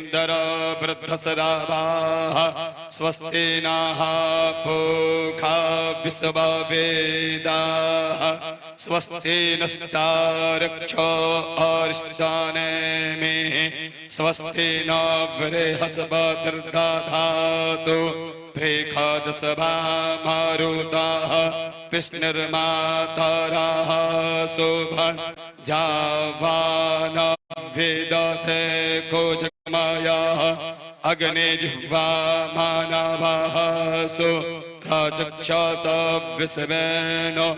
इंद्र वृद्धसरावाः स्वस्ति नः पूषा विश्ववेदाः स्वस्ति नस्तारक्षो अरिष्टानेमिः स्वस्ति न बृहस्पतिर्दधातु त्रिखदसभा मारुताः विष्णुर्मातरः शुभं जावान वेदते कोजगमयः अग्निजिह्वा मानवः सुराचक्षस विश्वेनो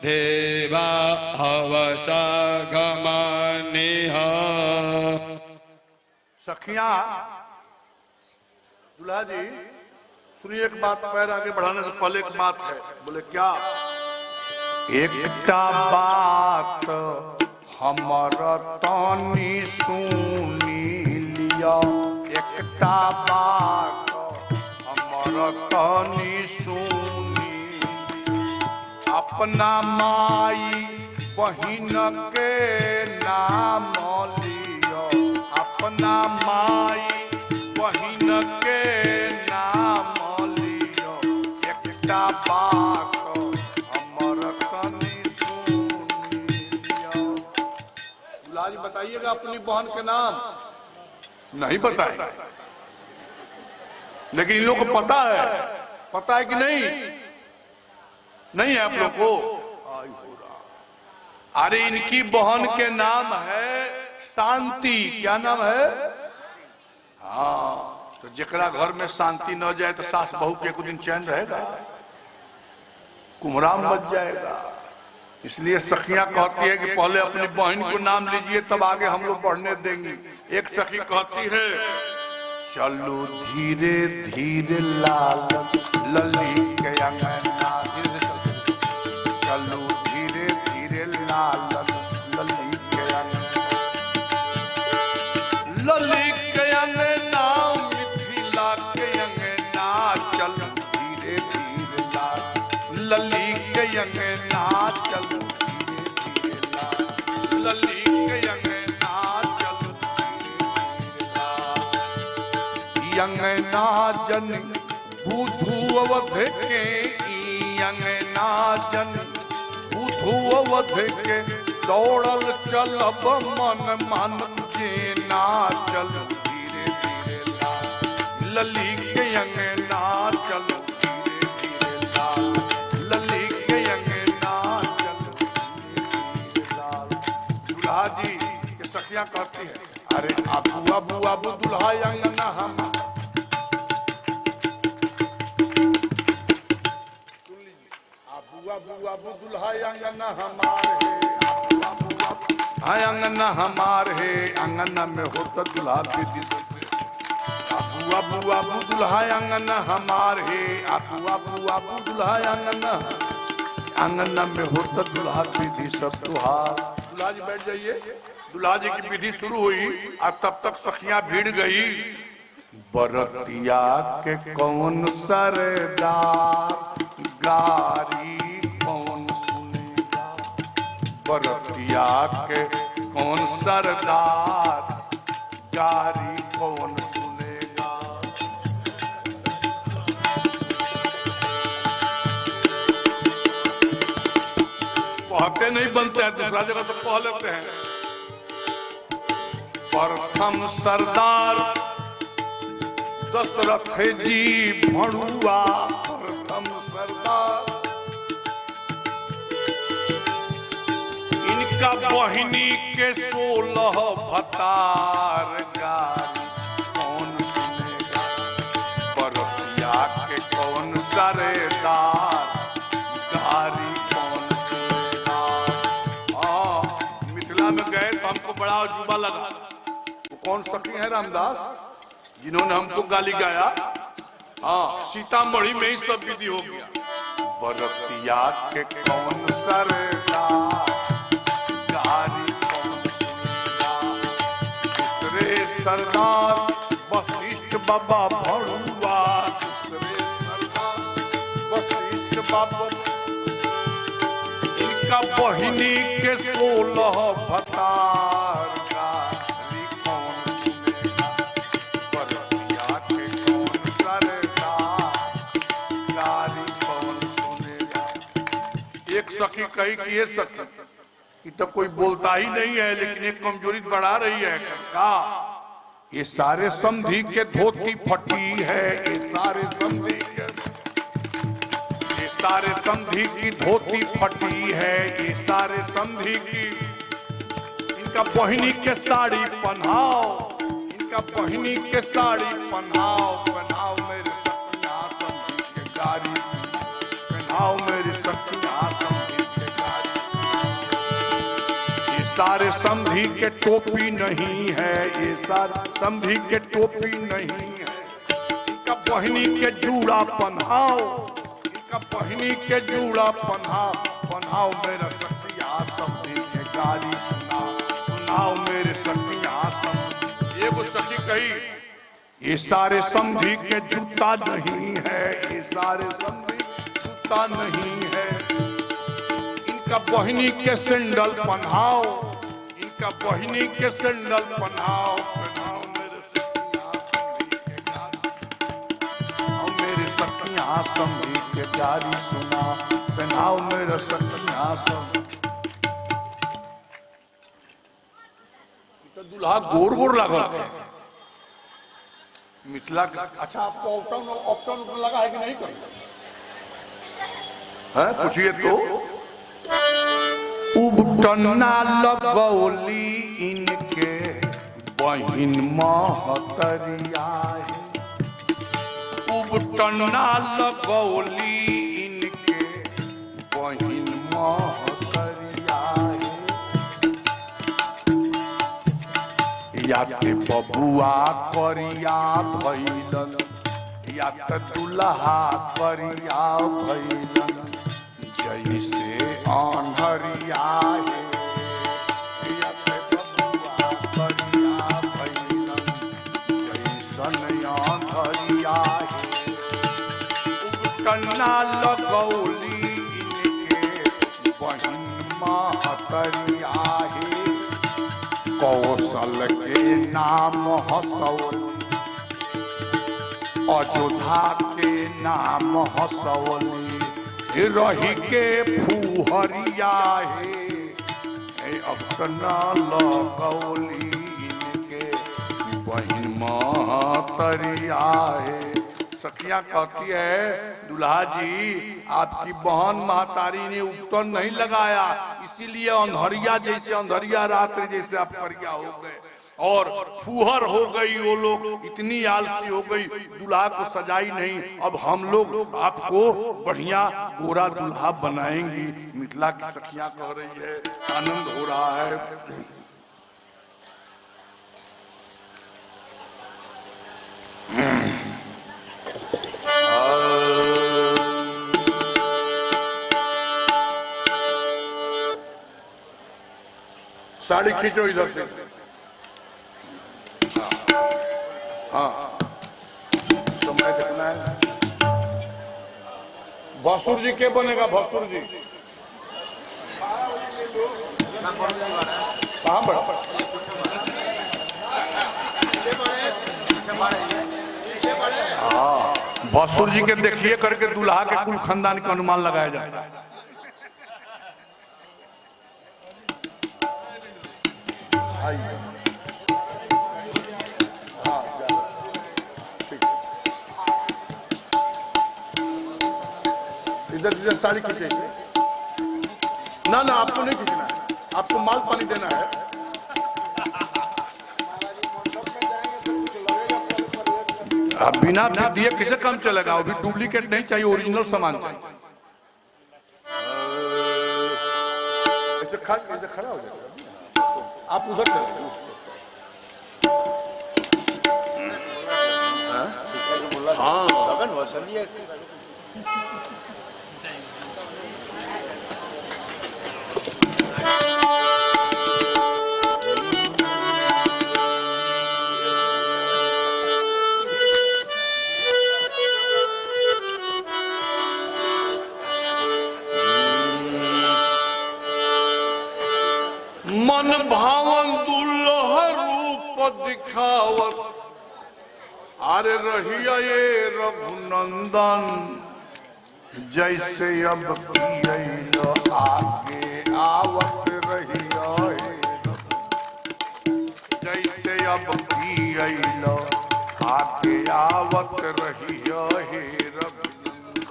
देवा हवसागमनिः। सखियां, दूल्हा जी सुनिए, एक बात पैर आगे बढ़ाने से पहले एक बात है। बोले क्या? एकटा बात हमर तनी सुनी लिया, एकटा बात हमर तनी सुनी, अपना माई बहिन के नाम लिया, अपना माई बहिन के नाम लिया, एकटा बात हमर तनी सुनी लिया। लाज बताइएगा अपनी बहन के नाम। नहीं बताए, लेकिन इन लोग को पता है कि नहीं? नहीं है आप लोग को? अरे इनकी बहन के नाम है शांति। क्या नाम है? हाँ, तो जेकरा घर में शांति न जाए तो सास बहू के कुछ दिन चैन रहेगा, कुमराम बच जाएगा। इसलिए सखियां कहती है कि पहले अपनी बहन को नाम लीजिए, तब आगे हम लोग बढ़ने देंगे। एक सखी कहती है, चलो धीरे धीरे लाल लली के अंगना, चलो धीरे धीरे लाल लली के अंगना, लली के अंगना मिथिला के अंगना, चलो धीरे धीरे लाल लली के अंगना, चलो धीरे धीरे लाल लली के अंगना, चलो धीरे धीरे लाल। अंगना जन बुधु अवध के, अंगना जन बुधु अवध के, दौड़ल चलब मन मन जेना, चल धीरे धीरे लाल लली के अंगना, चल धीरे धीरे लाल लली के अंगना, चल धीरे धीरे लाल। दूल्हा जी के सखियां कहती है, अरे आबू आबू आबू दूल्हा अंगना हम, आबू आबू दूल्हा अंगना हमारे, अंगना हमारे, अंगना में होता दूल्हा विधि। आबू आबू आबू दूल्हा अंगना हमारे, आबू आबू आबू दूल्हा अंगना, अंगना में होता दूल्हा विधि सब तुहार। दूल्हा जी बैठ जाइए। दूल्हा जी की विधि शुरू हुई और तब तक सखियां भीड़ गई। बरतिया के कौन सरदार गारी कौन सुनेगा, बरतिया के कौन सरदार गारी कौन सुनेगा। कहते नहीं बनते हैं, दूसरा जगह तो कह लेते हैं। प्रथम सरदार दशरथ जी भणुआ, प्रथम सरदार इनका बहिनी के 16 भतार गारी कौन सुनेगा, बरतिया के कौन सरेदार गारी कौन सुनेगा। हाँ, मिथिला में गए तो हमको बड़ा अजूबा लगा। वो कौन सखी है? रामदास, जिन्होंने हमको गाली गाया। हाँ, सीतामढ़ी में ही सब विधि हो गया। बरतिया के कौन सरदार गारी कौन सुनेगा, दूसरे सरदार वशिष्ठ बाबा भणुआ, दूसरे सरदार वशिष्ठ बाबा, इनका बहिनी के 16 भतार गारी कौन सुनेगा, सखी कही कि ये सखी ये तो कोई बोलता ही नहीं है, लेकिन एक कमजोरी बढ़ा रही है। का ये सारे समधी के धोती फटी है, ये सारे समधी के, ये सारे समधी की धोती फटी है, ये सारे समधी की। इनका बहिनी के साड़ी पहनाओ, इनका बहिनी के साड़ी पहनाओ, पहनाओ मेरे सखिया समधी के गाड़ी, पहनाओ मेरे सखिया समधी के गाड़ी। ये सारे समधी के टोपी नहीं है, ये सारे समधी के टोपी नहीं है। इनका बहिनी के जूड़ा पहनाओ, इनका बहिनी के जूड़ा पहनाओ, पहनाओ मेरा सखिया समधी के गाड़ी, सुनाओ मेरे सखिया समधी। ये वो सखी कही ये सारे समधी के जूता नहीं है, ये सारे समधी जूता नहीं है। इनका बहिनी के सैंडल पहनाओ, इनका बहिनी के सैंडल पहनाओ, पहनाओ मेरे सखिया समधी के गाड़ी, पहनाओ मेरे सखिया समधी के गाड़ी, सुना पहनाओ मेरे सखिया समधी। दूल्हा गोर गोर लागल थे मिथिला का। अच्छा आपको ऑप्टन लगा है कि नहीं कहीं? है पूछिए तो। उबटना लगौली इनके बहिन महतरिया है, उबटना लगौली इनके बहिन महतरिया है। या ते बबुआ करिया भैलन, या ते दुल्हा करिया भैलन, जैसे अन्हरिया है। या ते बबुआ करिया भैलन, जैसन अन्हरिया है। उबटना लगौली इनके बहिन महतरिया है, कौशल के नाम हसौली, अयोध्या के नाम हसौली, रही के फूहरिया है। अपना लगौली इनके बहिन महतरिया है। सखियां कहती है दुल्हा जी आपकी बहन महतारी ने उपटन नहीं लगाया, इसीलिए अंधरिया जैसे अंधरिया रात्रि जैसे आप करिया हो गए और फूहर हो गई। वो लोग इतनी आलसी हो गई, दुल्हा को सजाई नहीं। अब हम लोग आपको बढ़िया गोरा दुल्हा बनाएंगी। मिथिला की सखियां कह रही है, आनंद हो रहा है। साड़ी खींचो इधर से। हाँ समय देखना है। भसुर जी के बनेगा? भसुर जी कहाँ बड़ा? हाँ भसुर जी के देखिए करके दूल्हा के कुल खानदान का अनुमान लगाया जाता है। इधर इधर साड़ी खींचेगी ना? ना आपको नहीं खींचना है, आपको माल पानी देना है। आप बिना दिए किसे काम चलेगा? अभी डुप्लीकेट नहीं चाहिए, ओरिजिनल सामान चाहिए। ऐसे खड़ा हो जाएगा, आप उधर चले। हाँ मन भावन दुल्हा रूप दिखावत, अरे रहिया ये रघुनंदन जैसे अब कियैलो आगे आवत रहियो हे रघुनंदन। जैसे अब कियैलो आगे आवत रहियो हे रघुनंदन।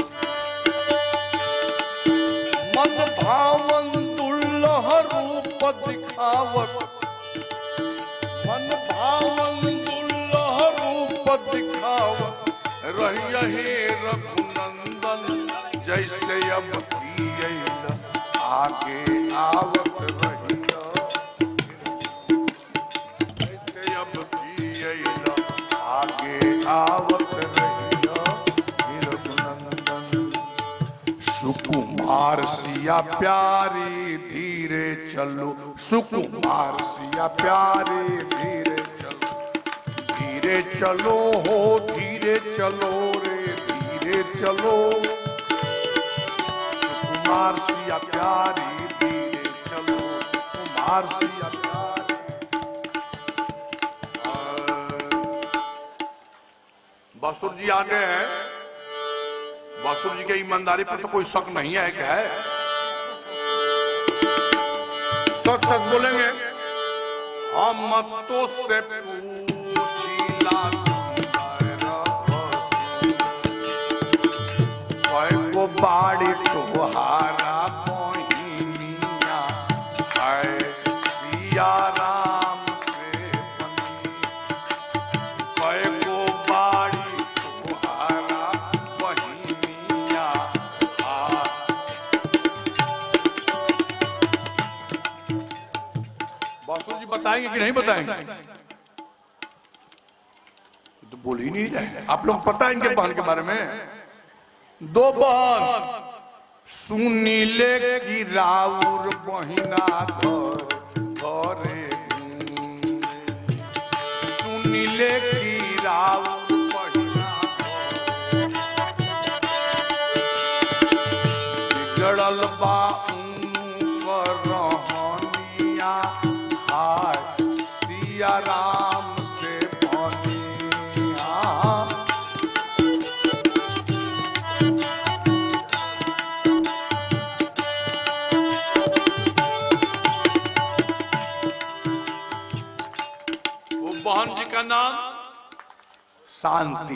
मन भावन दुल्लह रूप दिखावत, मन भावन दुल्लह रूप दिखावत रहियो हे रघुनंदन। जैसे अब कियैलो आगे आवत रहियो, जैसे अब कियैलो आगे आवत रहियो हे रघुनंदन। सुकुमार सिया प्यारी धीरे चलो, सुकुमार सिया प्यारी धीरे चलो, धीरे चलो हो धीरे चलो रे धीरे चलो। सुकुमार सिया प्यारी धीरे चलो, सुकुमार सिया प्यारी। बसुर जी आगे हैं, बसुर जी के ईमानदारी पर तो कोई शक नहीं है क्या है? सच सच बोलेंगे। हम तो से पूछिला को बाड़ी तुहारा मोहिनिया है सिया राम से बनी। को बाड़ी तुहारा मोहिनिया। बासुर जी बताएंगे कि नहीं बताएंगे? तो बोल ही नहीं रहे। आप लोग पता है इनके बहन के बारे में? दो बहन सुनीले की राउर बहिना घर घरे, सुनीले की राउर बहिना बिगड़ल बा उनकर रहनिया हाय सिया राम से बनिया। बहन जी का नाम शांति।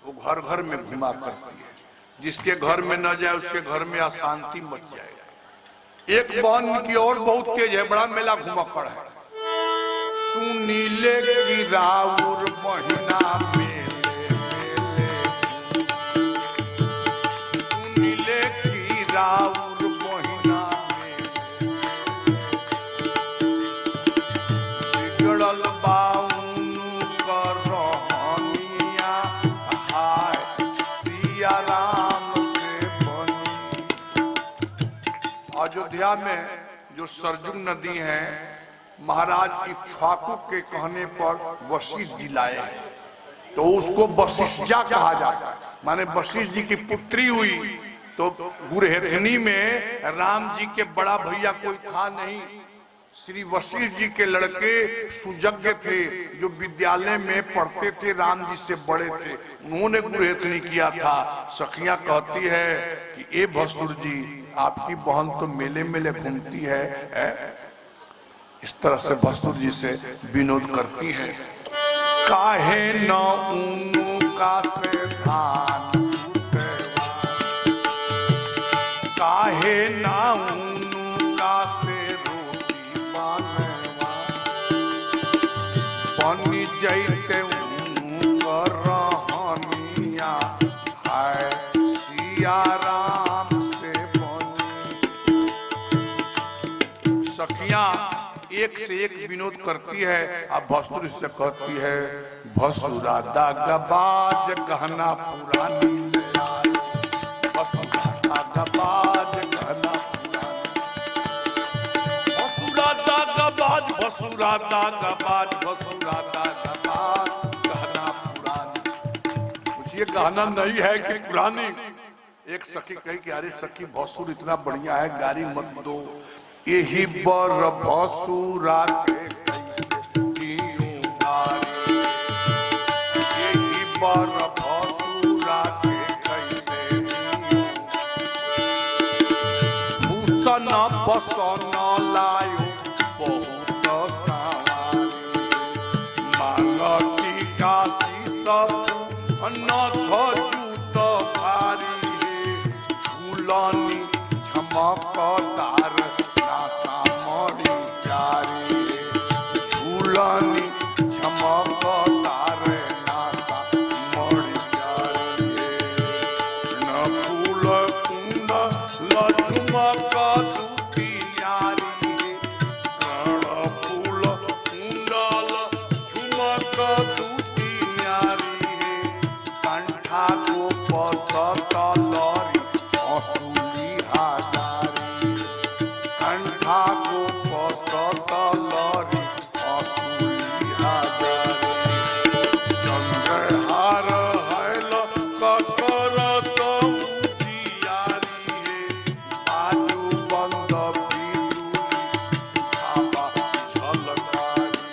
वो घर घर में घुमा करती है, जिसके घर में न जाए उसके घर में अशांति मच जाए। एक बहन की और बहुत तेज है, बड़ा मेला घुमक्कड़ है। सुनीले की राउर महीना मेले मेले, सुनीले की राउर महीना मेले, बिगड़ल अयोध्या में जो सरजू नदी है, महाराज इक्ष्वाकु के कहने पर वशिष्ठ जी लाए हैं, तो उसको वशिष्ठा कहा जाता है। माने वशिष्ठ जी की पुत्री हुई। तो गुरहेथनी में राम जी के बड़ा भैया कोई था नहीं। श्री वशिष्ठ जी के लड़के सुजज्ञ थे, जो विद्यालय में पढ़ते थे, राम जी से बड़े थे। उन्होंने गुरहेथनी किया था। सखियां कहती है कि ए भसुर जी, आपकी बहन तो मेले मेले घूमती है। इस तरह से भसुर जी से विनोद करती है। काहे न ऊनु का से धान, काहे न ऊनु का से रोटी बनवा, बनी जैते ऊनु कर रहनिया है सिया राम से बनी। सखियां एक से एक विनोद करती है। अब भसुर इससे कहती है, भसुरा दागबाज गहना पुरानी ले आए, भसुरा दागबाज गहना पुरानी, भसुरा दागबाज, भसुरा दागबाज, भसुरा दागबाज गहना पुरानी। कुछ ये गहना नहीं है कि पुरानी। एक सखी कही कि अरे सखी भसुर इतना बढ़िया है, गाड़ी मत दो। यही बर भसुरा के यही बर भसुरा के कैसे बसन लायो बहुत सावारी मांगती काशी सब नथ जूत भारी झूलनी झमकदार नासा मरी जारी झूलनी झमकदार नासा मरी जारी न फूल कुंड लझुमक दूती न्यारी कर्ण फूल कुंडल झुमक दूती न्यारी कंठा गोप सतलरी असुली हाजारी कंठा गोप सतलरी असुली हाजारी चंद्रहार हैल ककरत उजियारी बाजू बंद बिजुली सुधाबा झलकारी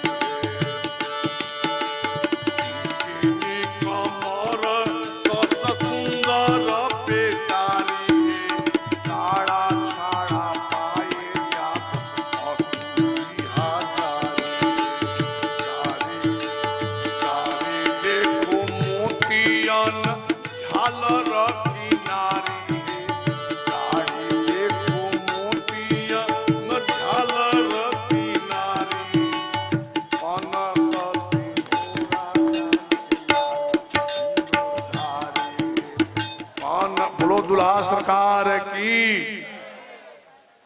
कमर कस सुंदर पेटारी काड़ा छाड़ा पाए जा असुरी हाजारी सारी सारी देखो मोतियन झालर किनारी सारी देखो मोतियन झालर किनारी कनक बोलो दुल्हा सरकार की।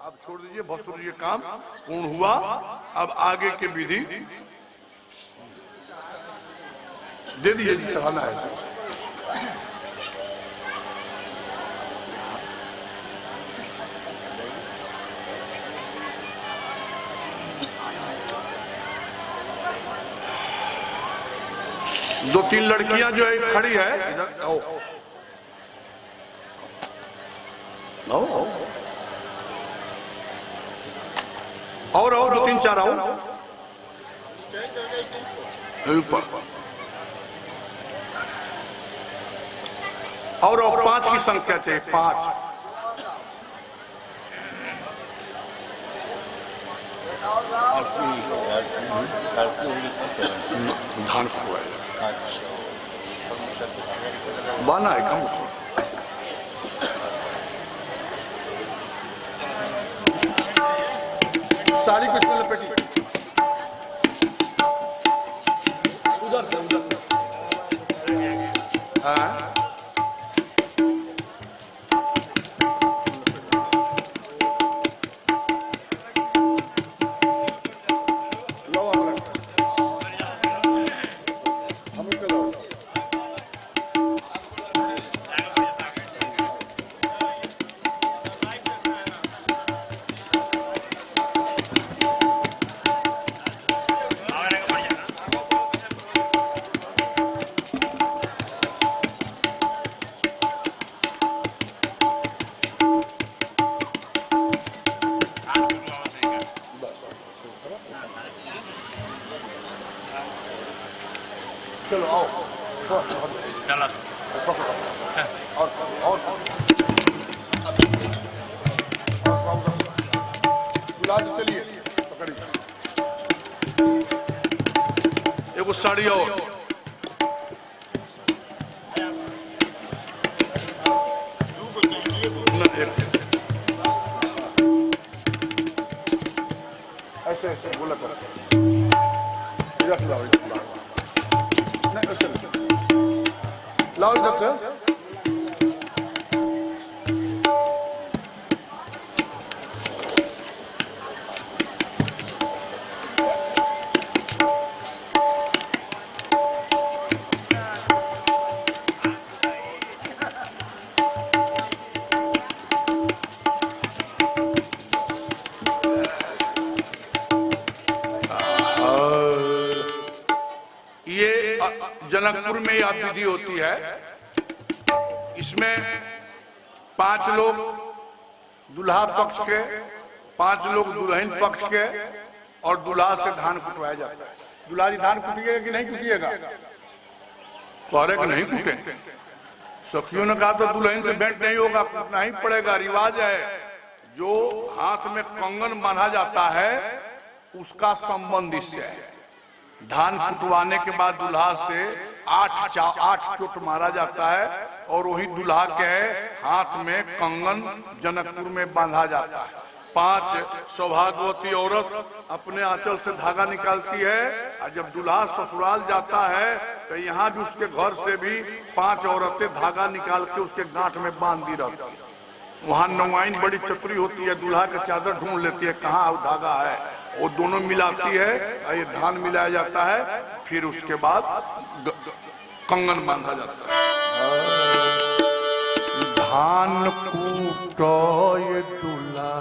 अब छोड़ दीजिए भसुर ये काम पूर्ण हुआ। अब आगे के विधि दे दीजिए जी, चढ़ाना है। दो तीन लड़कियां जो है खड़ी है इधर आओ आओ आओ और आओ, दो तीन चार आओ ऊपर और 5 की संख्या चाहिए, 5। धान बाना है कम उसमें। साड़ी कुछ में लपेटी उधर से उधर। हाँ चलो आओ चला और चलिए पकड़िए एगो साड़ी और ऐसे ऐसे बोला कर इधर से लाओ नहीं ऐसे लाओ इधर से जनकपुर में यह विधि होती है। इसमें 5 लोग दुल्हा पक्ष के, 5 लोग दुल्हन पक्ष के और दुल्हा से धान कुटवाया जाता है। दुल्हा जी धान कुटिएगा कि नहीं कुटिएगा? कह कि नहीं कुटे। सखियों ने कहा तो दुल्हन से भेंट नहीं होगा, कुटना ही पड़ेगा, रिवाज है। जो हाथ में कंगन बांधा जाता है उसका संबंध इससे है। धान कुटवाने के बाद दुल्हा से 8 चोट मारा जाता है और वही दुल्हा के हाथ में कंगन जनकपुर में बांधा जाता है। 5 सौभाग्यवती औरत अपने आंचल से धागा निकालती है और जब दुल्हा ससुराल जाता है तो यहाँ भी उसके घर से भी 5 औरतें धागा निकाल के उसके गांठ में बांध दी रहती है। वहाँ नौआइन बड़ी चतुरी होती है, दूल्हा के चादर ढूंढ लेती है कहाँ धागा है, वो दोनों मिलाती है और ये धान मिलाया जाता है, फिर उसके बाद कंगन बांधा जाता है। धान कूटो ये दूल्हा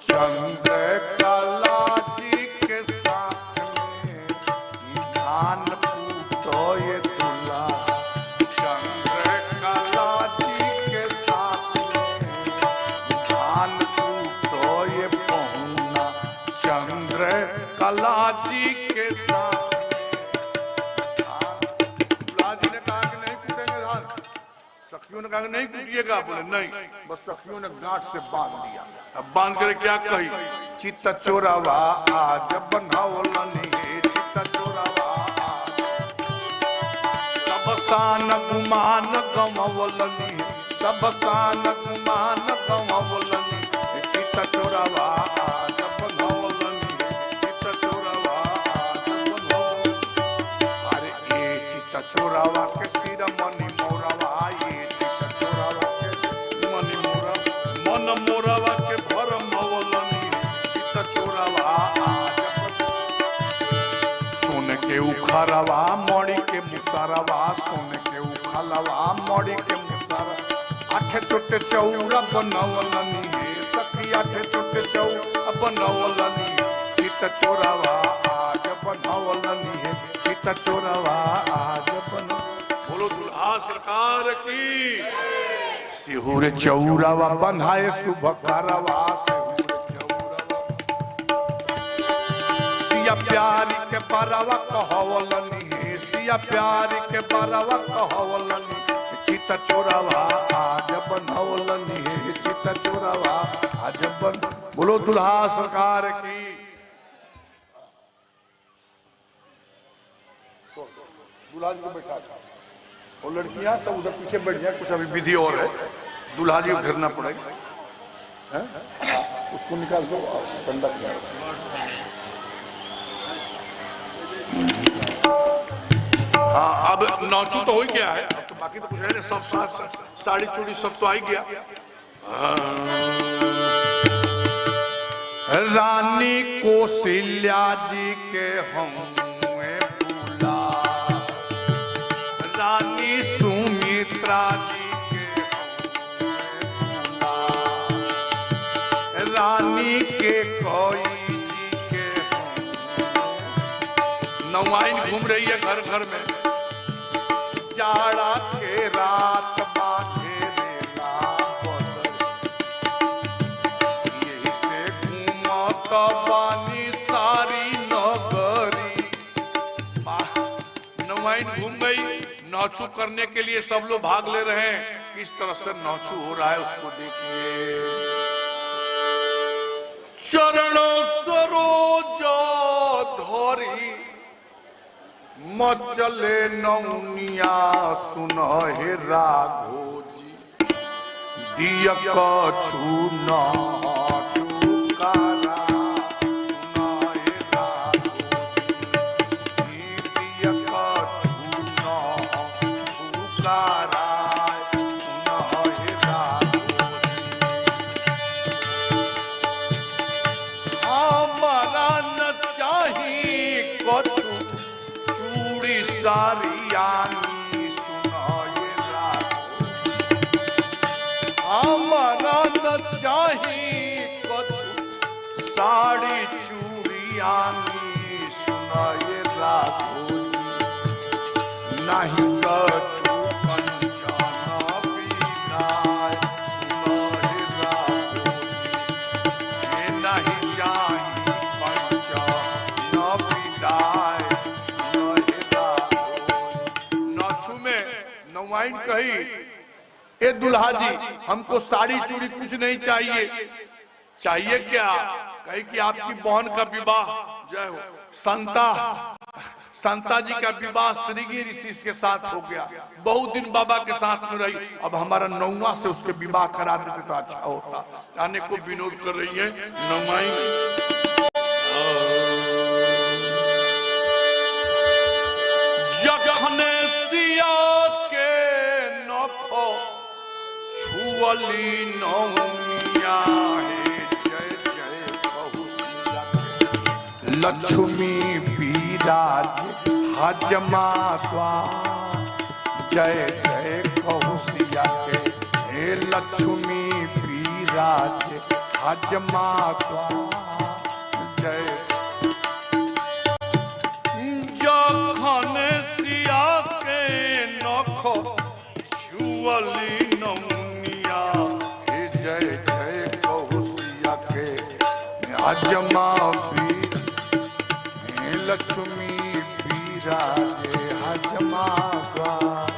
चंद्रकला जी के साथ में, धान कूटो ये दूल्हा चंद्रकला जी के साथ में, धान कूटो ये पहुना चंद्रकला जी के साथ में। दूल्हा जी ने कहा कि नहीं कूटेंगे धान, सखियों ने कहा नहीं कूटिएगा, बोले नहीं, बस सखियों ने गांठ से बांध दिया। अब बांध कर क्या कही, चित्त चोरावा आज बनावलनी है, चित्त चोरावा सब सान गुमान गमवलनी, सब सान गुमान गमवलनी, चित्त चोरावा आज बनावलनी, चित्त चोरावा आज बनावलनी। अरे ये चित्त चोरावा के सिर मनी मोरावा, ये चित्त चोरावा के मनी मोरा मन मोरावा के भर मवलनी, चित्त चोरावा आज सोने के उखारावा मौड़ी के मुसारावा, सोने के उखालावा मौड़ी के मुसारा, 8 छोटे चौरा बनवलनी है सखी, 8 छोटे चौरा बनवलनी, चित्त चोरावा आज बनवलनी है, चित्त चोरावा आज बन। बोलो दुल्हा सरकार की। सिहुर चौरावा बनाए शुभ कारवा, सिया प्यारी के बरावा कहवलनी है, सिया प्यारी के बरावा कहवलनी, चित्त चोरावा आज बनवलनी है, चित्त चोरावा आज बन। बोलो दुल्हा सरकार की। दुल्हा जी को बैठा और लड़कियां सब उधर पीछे बैठ जाए, कुछ अभी विधि और है, दुल्हा जी को घेरना पड़ेगा, उसको निकाल दो ठंडा किया। हाँ अब नाचू तो हो ही गया है, अब तो बाकी तो कुछ है ना, सब साड़ी चूड़ी सब तो आ ही गया। रानी कौशल्या जी के हम रानी सुमित्रा जी के रानी के कोई जी के नौआइन घूम रही है घर घर में, जाड़ा के रात बांधे रेला बदल, यही से घूमत बानी सारी नगरी। नौआइन घूम गई, नौछू करने के लिए सब लोग भाग ले रहे हैं, किस तरह से नौछू हो रहा है उसको देखिए। चरणों सरोज धरी मचले नौनिया सुन हे राघो जी, दिया कछु न चुकारा, सुन हे राघो जी, दिया कछु न चुकारा, सुन हे राघो जी। हमारा न चाही कछु चूड़ी सारियानी, सुनाए राघो, हमारा न चाही कछु साड़ी चूड़ियानी, सुनाए राघो, नहीं कछु कंचन पीनाय, सुनाए राघो, नहीं चाही कंचन पीनाय। नौआइन कही ए दुल्हा जी, हमको साड़ी चूड़ी कुछ नहीं चाहिए। चाहिए क्या? कहे कि आपकी बहन का विवाह, जय हो, संता जी का विवाह श्रीगिरी ऋषि के साथ हो गया। बहुत दिन बाबा के साथ में रही, अब हमारा नौवा से उसके विवाह करा देते तो अच्छा होता। आने को विनोद कर रही है नौवाई। जखने सिया के नखो छुअली नौनिया है, जय जय कहू सिया के। लक्ष्मी विराज हजमा द्वार, जय जय कहू सिया के। हे लक्ष्मी विराज हजमा द्वार, जय। जखन सिया के नखो छुअली नौनिया, हे जय जय कहू सिया के। हजमा वीर लक्ष्मी विराजे हजमा द्वार,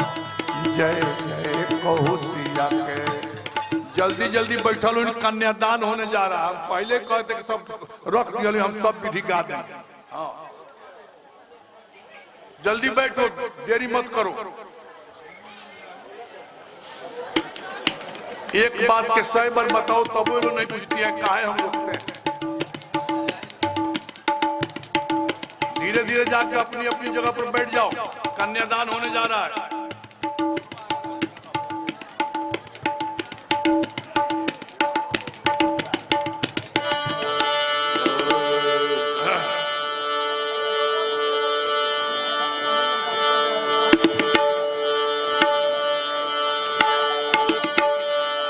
जय जय कहू सिया के। जल्दी जल्दी बैठल हो, कन्यादान होने जा रहा है। पहले कहते कि सब रख दिया, हम सब विधि गा देंगे। हाँ, जल्दी बैठो, देरी मत करो। एक बात के 100 बार बताओ तब वो लोग नहीं पूछती है काहे हम रुकते हैं। धीरे धीरे जाके अपनी अपनी जगह पर बैठ जाओ, कन्यादान होने जा रहा है।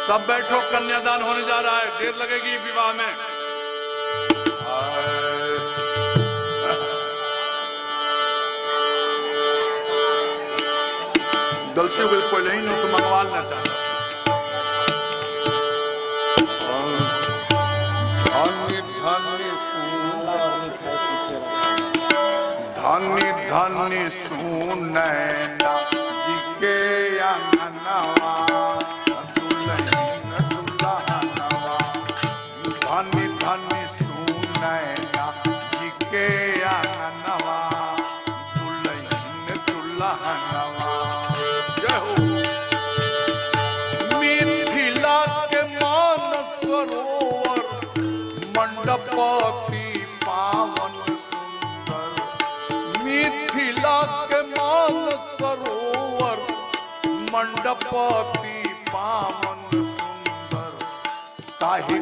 सब बैठो, कन्यादान होने जा रहा है। देर लगेगी विवाह में। गलती हो गई, पहले ही न उसे मंगवा लेना चाहता। धन्य धन्य सुनैना जी के अंगनवा, धन्य धन्य सुनैना जी के अंगनवा, दुल्हन दुल्हनवा। जय हो। मिथिला के मानस सरोवर मंडपति पावन सुंदर, मिथिला के मानस सरोवर मंडपति पावन सुंदर, ताहि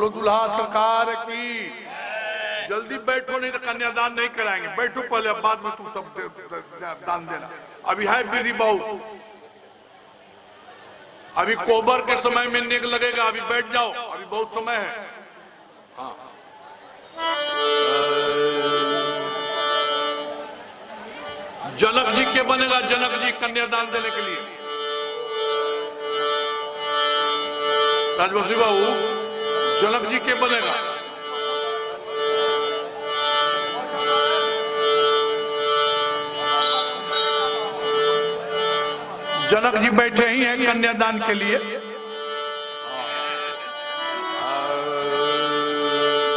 दुल्हा सरकार की। जल्दी बैठो, नहीं तो कन्यादान नहीं कराएंगे। बैठो पहले, अब बाद में तू सब दान देना। अभी है विधि बहुत, अभी कोबर के समय में नेक लगेगा। अभी बैठ जाओ, अभी बहुत समय है। हाँ, जनक जी के बनेगा, जनक जी कन्यादान देने के लिए। राजवंशी बाबू, जनक जी के बनेगा। जनक जी बैठे ही हैं कन्यादान के लिए।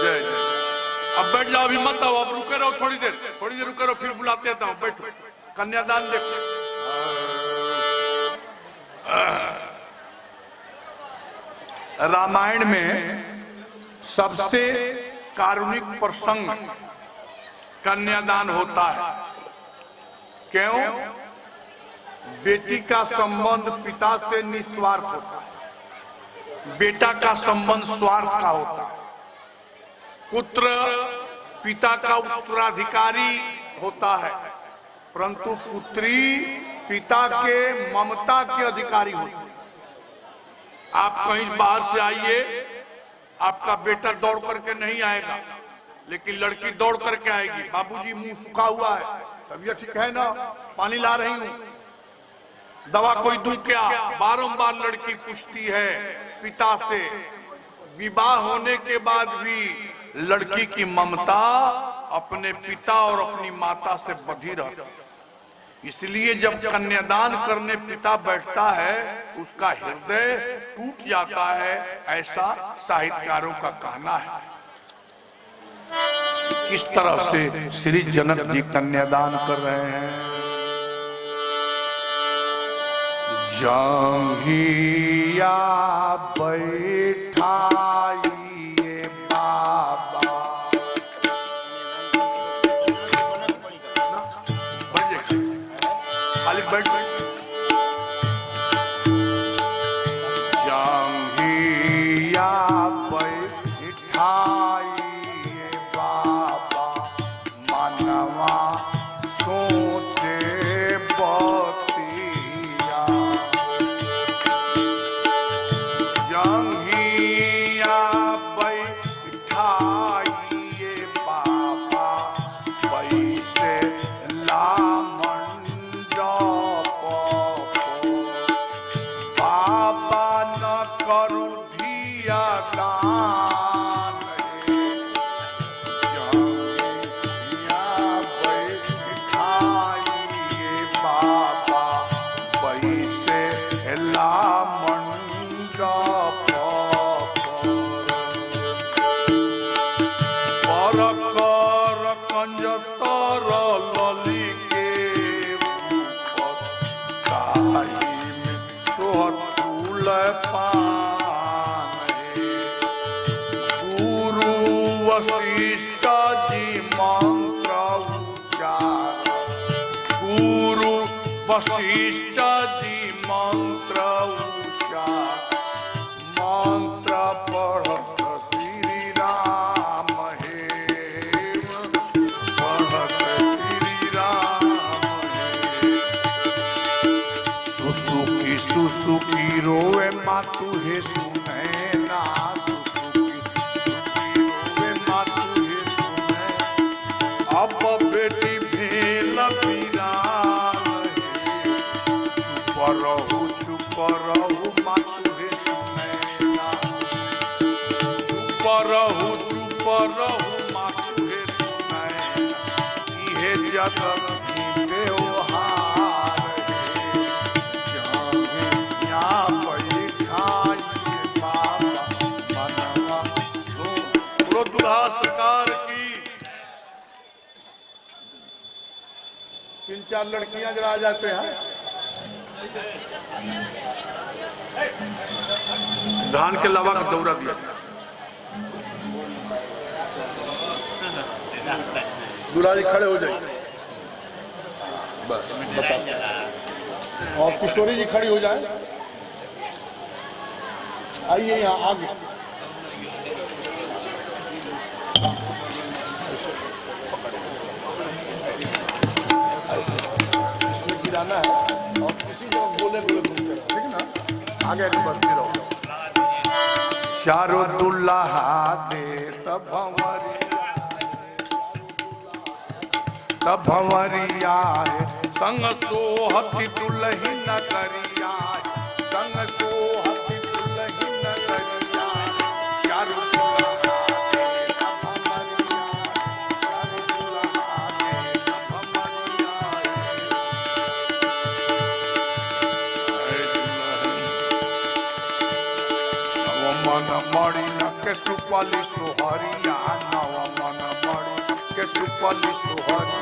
जय जय। अब बैठ जाओ, अभी मत आओ, अब रुके रहो थोड़ी देर रुके रहो, फिर बुलाते आता हूं। बैठो, कन्यादान देखो। रामायण में सबसे कारुणिक प्रसंग कन्यादान होता है। क्यों? बेटी का संबंध पिता से निस्वार्थ होता है, बेटा का संबंध स्वार्थ का होता है। पुत्र पिता का उत्तराधिकारी होता है, परंतु पुत्री पिता के ममता के अधिकारी होती है। आप कहीं बाहर से आइए, आपका बेटा दौड़ करके नहीं आएगा, लेकिन लड़की दौड़ करके आएगी। बाबूजी मुंह सूखा हुआ है, तबीयत ठीक है ना, पानी ला रही हूं, दवा कोई दूं क्या? बारंबार लड़की पूछती है पिता से। विवाह होने के बाद भी लड़की की ममता अपने पिता और अपनी माता से बंधी रहती है। इसलिए जब कन्यादान करने पिता बैठता है, उसका हृदय टूट जाता है, ऐसा साहित्यकारों का कहना है। किस तरह से श्री जनक जी कन्यादान कर रहे हैं। जंघिया बैठाइए बाबा, खाली बैठ। जंघिया बैठाइए बाबा, मनवा सोचे बतिया। जंघिया बैठाइए बाबा, पैसे बाबा न करू धिया दान। जंघिया बैठाइए बाबा, पैसे ला मंडप पर कर कंजतर लली के सोहतुल पान। गुरु वशिष्ठ जी मंत्र उच्चार, गुरु वशिष्ठ जी मंत्र उच्चार। मंत्र पढ़त श्री राम हे, पढ़त श्री राम हे। सुसुकी सुसुकी रोए मातु हे सुने ना, सुसुकी रोए मातु हे सुने। अब बेटी भेल पीरान हे, चुप रहू मातु हे सुने ना। चुप रहू मातु हे सुने। इहे जगत की व्यवहार दुल्हा सरकार की। 3-4 लड़कियां जरा आ जाते हैं। धान के लावा का दौरा दिया। दूल्हा जी खड़े हो जाइए, बस बताओ। और किशोरी जी खड़ी हो जाए, आइए यहाँ आगे। इसमें गिराना है और किसी को बोले ठीक है ना, आगे बढ़ते रहो। चारो दुल्हा दे तब भंवरिया संग सोहती दुल्ही न करिया, संग सोहती दुल्ही न करिया। चारो दुल्हा दे तब भंवरिया, चारो दुल्हा दे तब भंवरिया। के सुपली सोहरिया नव मन मणि के सुपली सोहरी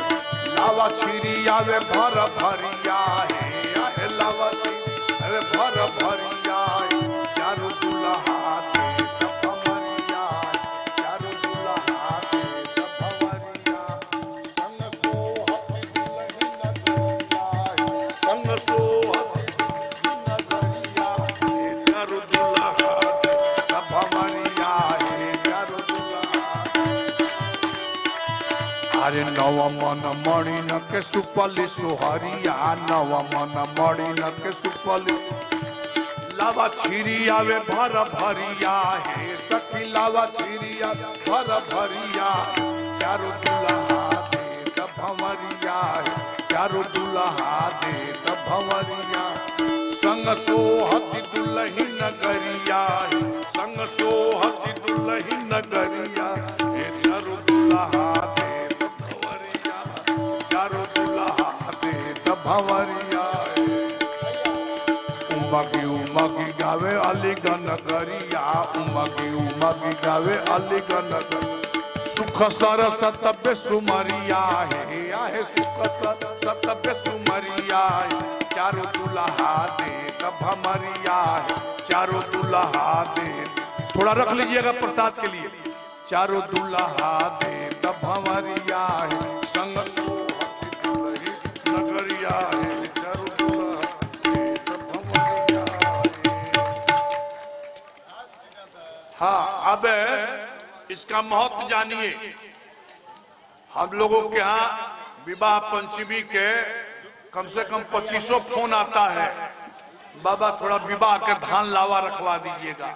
लावा छिरी आवे भर भरिया हे लावा छिरी आवे भर भरिया चारू दुल्हा दे भमरिया चारू दुल्हा दे भमरिया संग सोहती नगरिया चारू दुल्हा दे भमरिया चारू दुल्हा। अरे नव मन मणिन के सुपली सोहरिया नव मन मणिन के सुपली लावा छिरी आवे भर भरिया हे सखी लावा छिरी आवे भर भरिया चारू दुल्हा दे भंवरिया चारू दुल्हा दे भंवरिया संग सोहती दुल्ही नगरिया संग सोहती दुल्ही नगरिया हे चारू दुल्हा दे चारू दुल्हा दे भंवरिया उमगी उमगी गावे अलीगन गरिया उमगी उमगी गावे अलीगन सुख सरसत बेसुमरिया हे आहे सुख सरसत बेसुमरिया चारू दुल्हा दे भमरिया चारू दुल्हा दे। थोड़ा रख लीजिएगा प्रसाद के लिए। चारू दुल्हा दे भमरिया संग नगरिया चारू दुल्हा दे भमरिया। हाँ, अब इसका महत्व जानिए। हम लोगों के यहाँ विवाह पंचमी के कम से कम 2500 फोन आता है, बाबा थोड़ा विवाह के धान लावा रखवा दीजिएगा।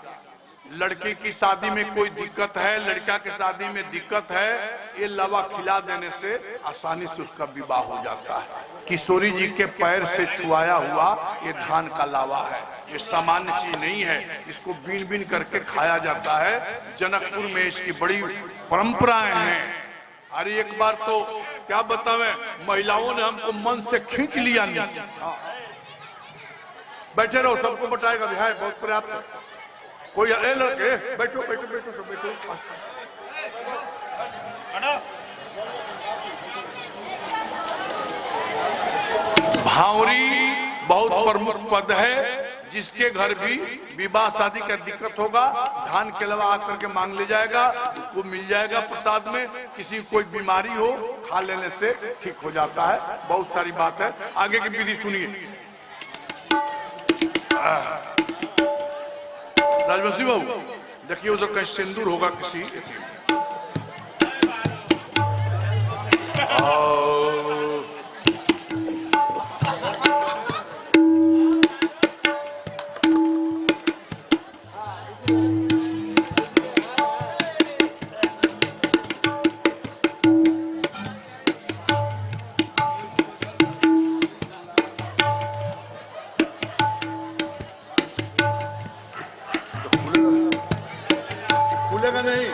लड़के की शादी में कोई दिक्कत है, लड़का के शादी में दिक्कत है, ये लावा खिला देने से आसानी से उसका विवाह हो जाता है। किशोरी जी के पैर से छुआया हुआ ये धान का लावा है, ये सामान्य चीज नहीं है, इसको बीन बीन करके खाया जाता है। जनकपुर में इसकी बड़ी परंपराएं हैं। अरे एक बार तो क्या बतावे, महिलाओं ने हमको मन से खींच लिया नीचे। बैठे रहो, सबको बताएगा बिहार बहुत पर्याप्त। कोई लड़के बैठो बैठो बैठो सब बैठो। भावरी बहुत प्रमुख पद है, जिसके घर भी विवाह शादी का दिक्कत होगा धान के अलावा आकर के मांग ले जाएगा, वो मिल जाएगा प्रसाद में। किसी कोई बीमारी हो खा लेने से ठीक हो जाता है। बहुत सारी बात है, आगे की विधि सुनिए। राजवंशी बाबू देखिए, उधर कहीं सिंदूर होगा किसी। खुलेगा नहीं।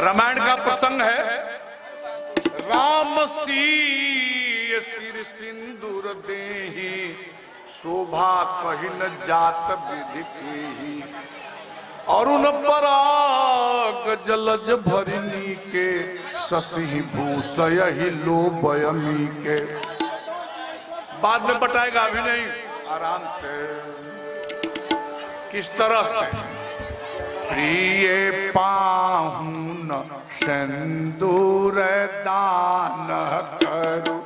रामायण का प्रसंग है। राम सी सिर सिंदूर देहि शोभा कही न जात विधि की अरुण पराग जलज भरिनी के शशि भूषयहि लोभयमी के। बाद में बताएगा, अभी नहीं, आराम से। किस तरह से? प्रिय पाहुन सिंदूर दान करो,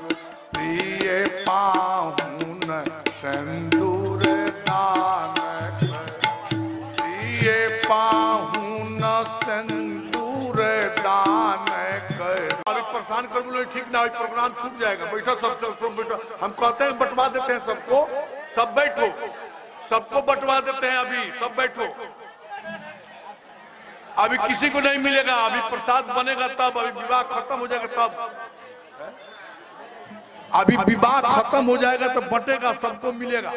प्रिय पाहुन सिंदूर दान करो, प्रिय पाहुन सिंदूर दान करो। अभी परेशान कर बोलो ठीक ना, प्रोग्राम छूट जाएगा। बैठो सब बैठो। हम कहते हैं बंटवा देते हैं सबको, सब बैठो, सबको बंटवा देते हैं। अभी सब बैठो। अभी किसी को नहीं मिलेगा, अभी प्रसाद बनेगा तब, अभी विवाह खत्म हो जाएगा तब। अभी विवाह खत्म हो जाएगा तो बटेगा, सबको मिलेगा।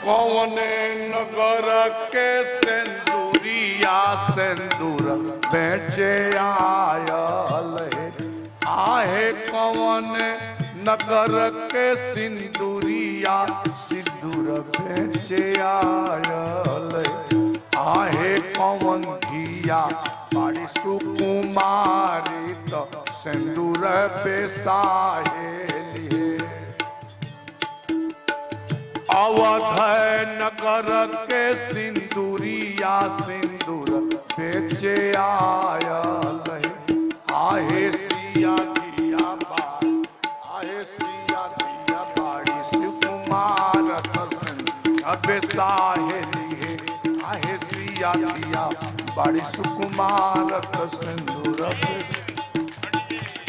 कौन नगर के सिंदूरिया सिंदूर बेचे आयल है, आहे कौन नगर के सिंदूरिया सिंदूर बेचे आयल आहे कौन घिया बड़ी सुकुमारी तो सिंदूर बेसाहेली अवध नगर के सिंदूरिया सिंदूर बेचे आयल आहे सिया दिया बाड़ी सुकुमार अबे साहेली आहे सिया दिया बाड़ी सुकुमार सिंदूर।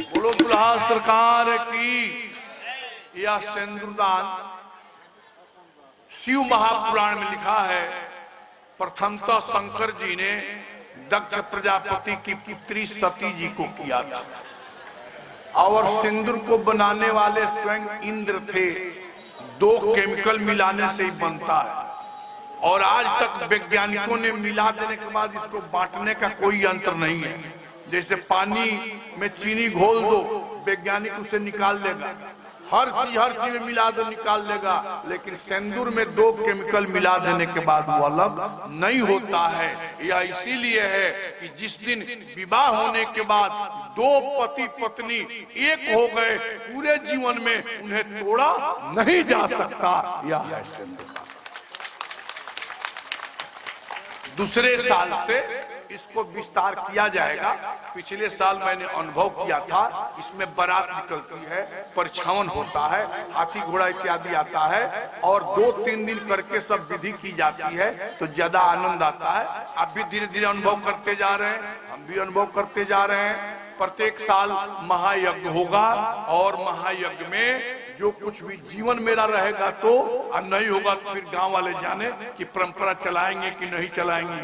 बोलो दुल्हा सरकार की। यह सिंदूरदान शिव महापुराण में लिखा है। प्रथमतः शंकर जी ने दक्ष प्रजापति की पुत्री सती जी को किया था और सिंदूर को बनाने वाले स्वयं इंद्र थे। 2 केमिकल मिलाने से ही बनता है और आज तक वैज्ञानिकों ने मिला देने के बाद इसको बांटने का कोई यंत्र नहीं है। जैसे पानी में चीनी घोल दो, वैज्ञानिक उसे निकाल लेगा, हर चीज में मिला दो निकाल लेगा, लेकिन सिंदूर में 2 केमिकल मिला देने के बाद वो अलग नहीं होता है। यह इसीलिए है कि जिस दिन विवाह होने के बाद 2 पति पत्नी एक हो गए, पूरे जीवन में उन्हें तोड़ा नहीं जा सकता। यह है सिंदूर। दूसरे साल से इसको विस्तार किया जाएगा। पिछले साल मैंने अनुभव किया था। इसमें बारात निकलती है, परछावन होता है, हाथी घोड़ा इत्यादि आता है और 2-3 दिन करके सब विधि की जाती है, तो ज्यादा आनंद आता है। आप भी धीरे धीरे अनुभव करते जा रहे हैं, हम भी अनुभव करते जा रहे हैं। प्रत्येक साल महायज्ञ होगा और महायज्ञ में जो कुछ भी जीवन मेरा रहेगा तो, और नहीं होगा तो फिर गांव वाले जाने कि परंपरा चलाएंगे कि नहीं चलाएंगे।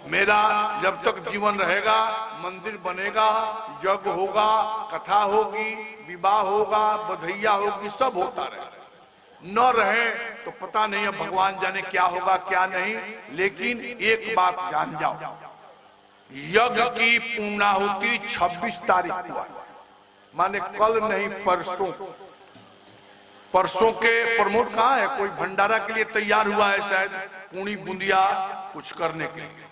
मेरा जब तक जीवन रहेगा मंदिर बनेगा, यज्ञ होगा, कथा होगी, विवाह होगा, बधैया होगी, सब होता रहेगा। न रहे तो पता नहीं है, भगवान जाने क्या होगा क्या नहीं। लेकिन एक बात जान जाओ, यज्ञ की पूर्णाहुति 26 तारीख को, माने कल नहीं परसों। परसों के प्रमोद कहाँ है? कोई भंडारा के लिए तैयार हुआ है शायद, पूरी बूंदिया कुछ करने के लिए।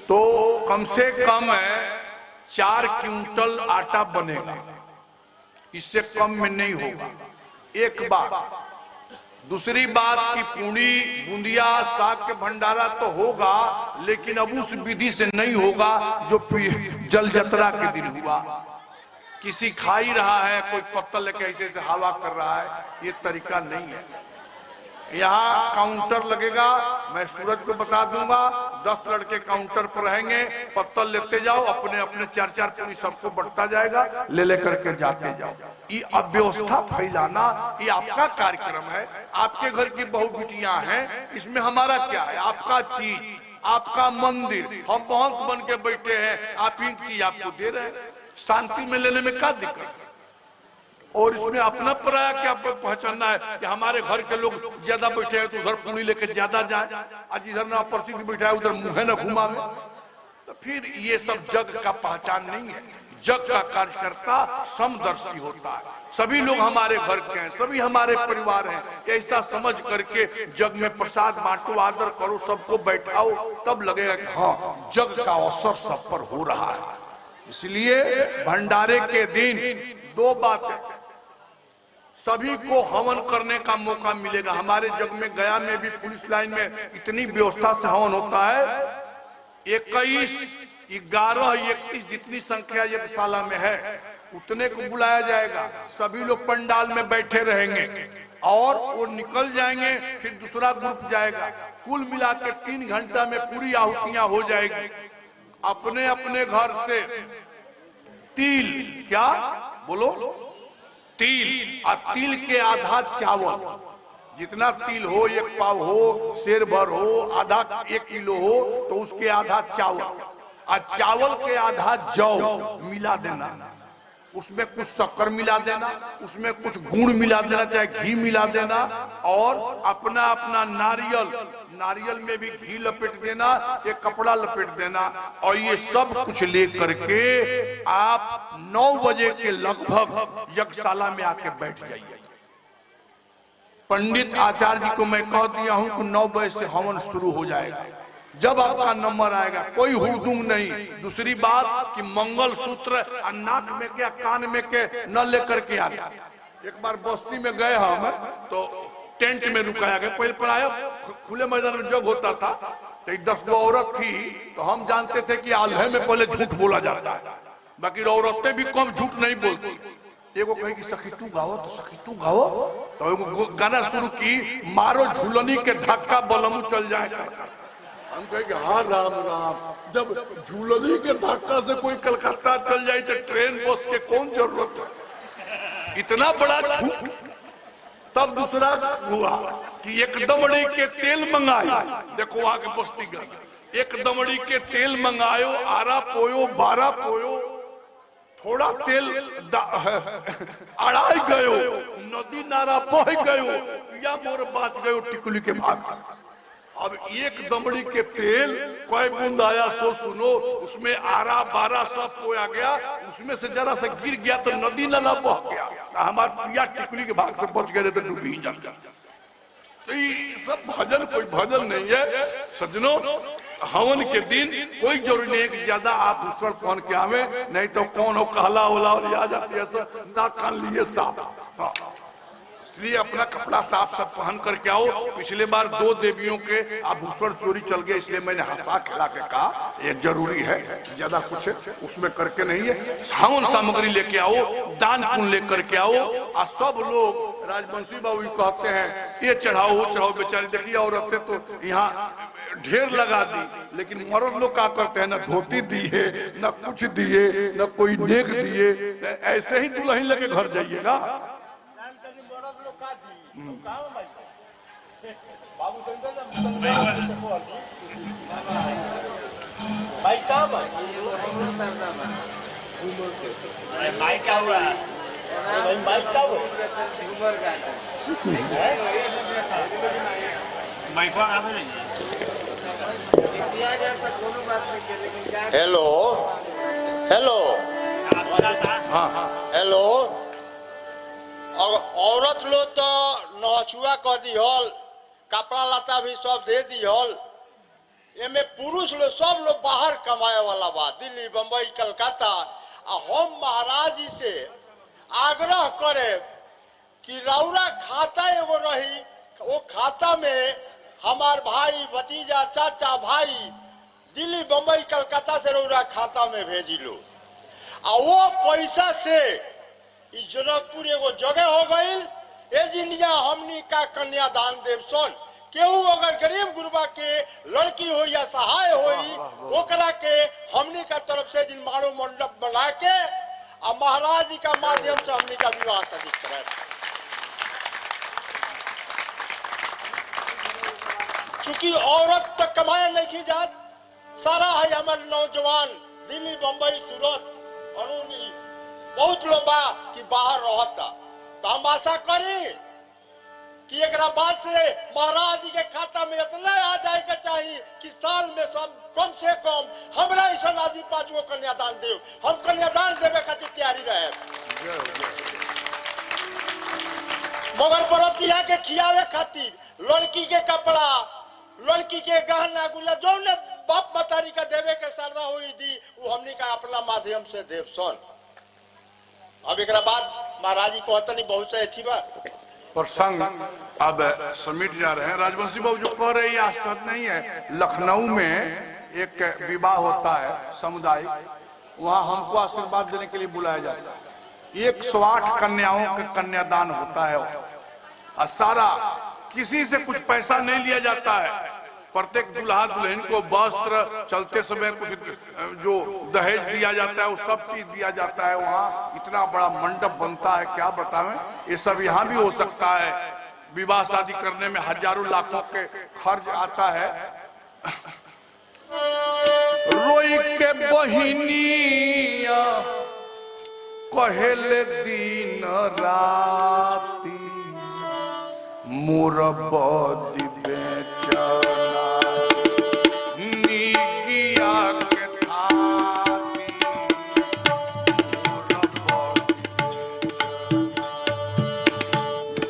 तो कम से कम 4 क्विंटल आटा बनेगा, इससे कम में नहीं होगा। एक बात। दूसरी बात कि पूरी बूंदिया साग के भंडारा तो होगा, लेकिन अब उस विधि से नहीं होगा जो जल जतरा के दिन हुआ। किसी खा ही रहा है, कोई पत्तल लेके ऐसे ऐसे हवा कर रहा है, ये तरीका नहीं है। यहाँ काउंटर लगेगा, मैं सूरज को बता दूंगा, 10 लड़के काउंटर पर रहेंगे, पत्तल लेते जाओ, अपने अपने 4-4 पूरी सबको बढ़ता जाएगा, ले लेकर के जाते जाओ। ये अव्यवस्था फैलाना ये आपका कार्यक्रम है, आपके घर की बहू बिटियां हैं, इसमें हमारा क्या है? आपका चीज, आपका मंदिर, हम बहुत बन के बैठे हैं, आप एक चीज आपको दे रहे हैं, शांति में लेने में क्या दिक्कत? और इसमें अपना पराया क्या पहचानना है कि हमारे घर के लोग ज्यादा बैठे हैं तो उधर पूरी लेके ज्यादा जाए, आज इधर ना परिस्थिति बैठा है उधर मुंह न घुमावे। तो फिर ये सब जग का पहचान नहीं है। जग का कार्यकर्ता समदर्शी होता है। सभी लोग हमारे घर के हैं, सभी हमारे परिवार हैं, ऐसा समझ करके जग में प्रसाद बांटो, आदर करो, सबको बैठाओ, तब लगेगा कि हाँ जग का अवसर सब पर हो रहा है। इसलिए भंडारे के दिन 2 बातें, सभी को हवन करने का मौका मिलेगा। हमारे जग में गया में भी पुलिस लाइन में इतनी व्यवस्था से हवन होता है, 21, 11, 31 जितनी संख्या यज्ञशाला में है उतने को बुलाया जाएगा। सभी लोग पंडाल में बैठे रहेंगे और वो निकल जाएंगे, फिर दूसरा ग्रुप जाएगा। कुल मिला के 3 घंटा में पूरी आहुतियां हो जाएगी। अपने अपने घर से तिल, क्या बोलो, तिल, और तिल के आधा चावल, जितना तिल हो, 1 पाव हो, शेर भर हो, आधा 1 किलो हो, तो उसके आधा चावल, और चावल के आधा जौ मिला देना। उसमें कुछ शक्कर मिला देना, उसमें कुछ गुड़ मिला देना, चाहे घी मिला देना, और अपना अपना नारियल में भी घी लपेट देना, एक कपड़ा लपेट देना, और ये सब कुछ ले करके आप 9 बजे के लगभग यज्ञशाला में आके बैठ जाइए। पंडित आचार्य जी को मैं कह दिया हूं कि 9 बजे से हवन शुरू हो जाएगा। जब आपका नंबर आएगा कोई हुड़दुंग नहीं। दूसरी बात कि मंगल सूत्र नाक में के कान में के न लेकर के आ गया। एक बार बस्ती में गए हम तो टेंट में रुकाया गया। पहले पढ़ाया खुले मैदान में जब होता था तो 10 गो औरत थी, तो हम जानते थे कि आल्हे में पहले झूठ बोला जाता है, बाकी औरतें भी कम झूठ नहीं बोलती। एगो कही कि सखी तू गाओ, तो सखी तू गाओ, तो एगो गाना शुरू की, मारो झूलनी के धक्का बलमू चल जाए कर। हम कहेंगे हाँ राम राम, जब झूलनी के धक्का से कोई कलकत्ता चल जाए तो ट्रेन बस के कौन जरूरत है, इतना बड़ा झूठ। तब दूसरा हुआ कि एक दमड़ी के तेल मंगाए, देखो वहां के बस्ती गए, एक दमड़ी के तेल मंगायो, आरा पोयो 12 पोयो, थोड़ा तेल अड़ाई गयो, नदी नारा बह गयो, या मोर बात गयो टिकुली के भाग। अब एक दमड़ी के तेल कोई बूंद आया सो सुनो, उसमें आरा 12 सब पोया गया, उसमें से जरा से गिर गया तो नदी नाला बह गया, हमारे पिया टिकुली के भाग से बच गए तो डूबी जाता। तो ये सब भजन कोई भजन नहीं है सज्जनों। हवन के दिन कोई जरूरी नहीं है कि ज्यादा आप ईश्वर पहन के आवे, नहीं तो कौन हो कहला होला और आ जाती है ना कान लिए साफ। इसलिए अपना कपड़ा साफ साफ पहन करके आओ। पिछले बार 2 देवियों के आभूषण चोरी चल गए, इसलिए मैंने हंसा खिला के कहा ये जरूरी है, ज्यादा कुछ उसमें करके नहीं है। हवन सामग्री लेके आओ, दान पुण्य लेकर के आओ। और सब लोग राजवंशी बाबू कहते हैं ये चढ़ाओ वो चढ़ाओ, बेचारी देखिए औरतें तो यहाँ ढेर लगा दी, लेकिन मर्द लोग क्या करते हैं, ना धोती दिए ना कुछ दिए ना कोई नेक दिए, ऐसे ही दुल्हन लेके घर जाइएगा। हेलो हेलो हाँ हेलो, औरत लोग तो नहछुआ कह दिहल, कपड़ा लता भी सब दे दिहल, एमे पुरुष लोग सब लोग बाहर कमाए वाला बा, दिल्ली बम्बई कलकत्ता। हम महाराज जी से आग्रह करे कि रौरा खाता एगो रही, वो खाता में हमार भाई भतीजा चाचा भाई दिल्ली बम्बई कलकत्ता से रौरा खाता में भेजी लो, और वो पैसा से जनकपुर एगो जगह हो गई एजिनिया हमनी का कन्यादान देव सन। केहू अगर गरीब गुरबा के लड़की हो या सहाय होई, ओकरा के हमनी का तरफ से जिन मारो मंडप बना के और महाराज जी का माध्यम से हमनी का विवाह शादी करे। चूंकि औरत तक कमाया नहीं की जात, सारा है हमारे नौजवान दिल्ली बम्बई सूरत और बहुत लोग बा कि बाहर रहता। तो हम आशा करी कि एक बाद से महाराज जी के खाता में इतना आ जाएगा चाहिए कि साल में सब कम से कम हमरा ऐसा आदमी 5 गो कन्यादान दे, हम कन्यादान देवे खातिर तैयारी रहे। मगर बरतिया के खियावे खातिर लड़की के कपड़ा, लड़की के गहना गुड़िया जो ने बाप मतारी का देवे के श्रद्धा हुई दी, वो हमनी का अपना माध्यम से देव सन। अब एक बाद महाराज जी को नहीं बहुत से थी बा प्रसंग अब समिट जा रहे हैं। राजवंशी बाबू जो कह रहे हैं सच नहीं है। लखनऊ में एक विवाह होता है सामुदायिक, वहाँ हमको आशीर्वाद देने के लिए बुलाया जाता है। 108 कन्याओं का कन्यादान होता है और सारा किसी से कुछ पैसा नहीं लिया जाता है। प्रत्येक दुल्हा दुल्हन को वस्त्र, चलते समय कुछ जो दहेज दिया जाता है वो सब चीज दिया जाता है। वहाँ इतना बड़ा मंडप बनता है क्या बतावें। ये सब यहाँ भी हो सकता है। विवाह शादी करने में हजारों लाखों के खर्च आता है। रोई के बहिनिया पहले दिन राती मोर बदी बेचना निगिया के थाती मोर बदी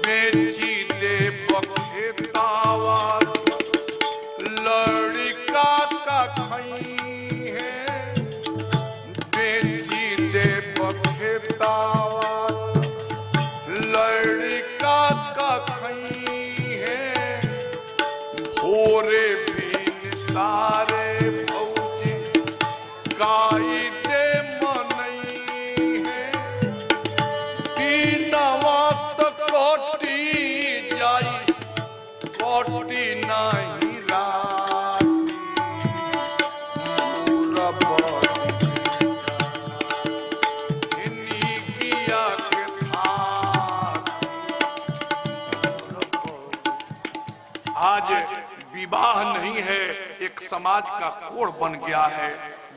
बेची दे बखेतावा लड़का का खई है बेची दे बखेतावा लड़का का खई है भोरे भी सारे भौजी गाई दे मनई है दीनवा तक कोटी जाई कोटी नहीं राती मोर बदी निगिया के थाती। आज विवाह नहीं है, एक समाज का कोड बन गया है।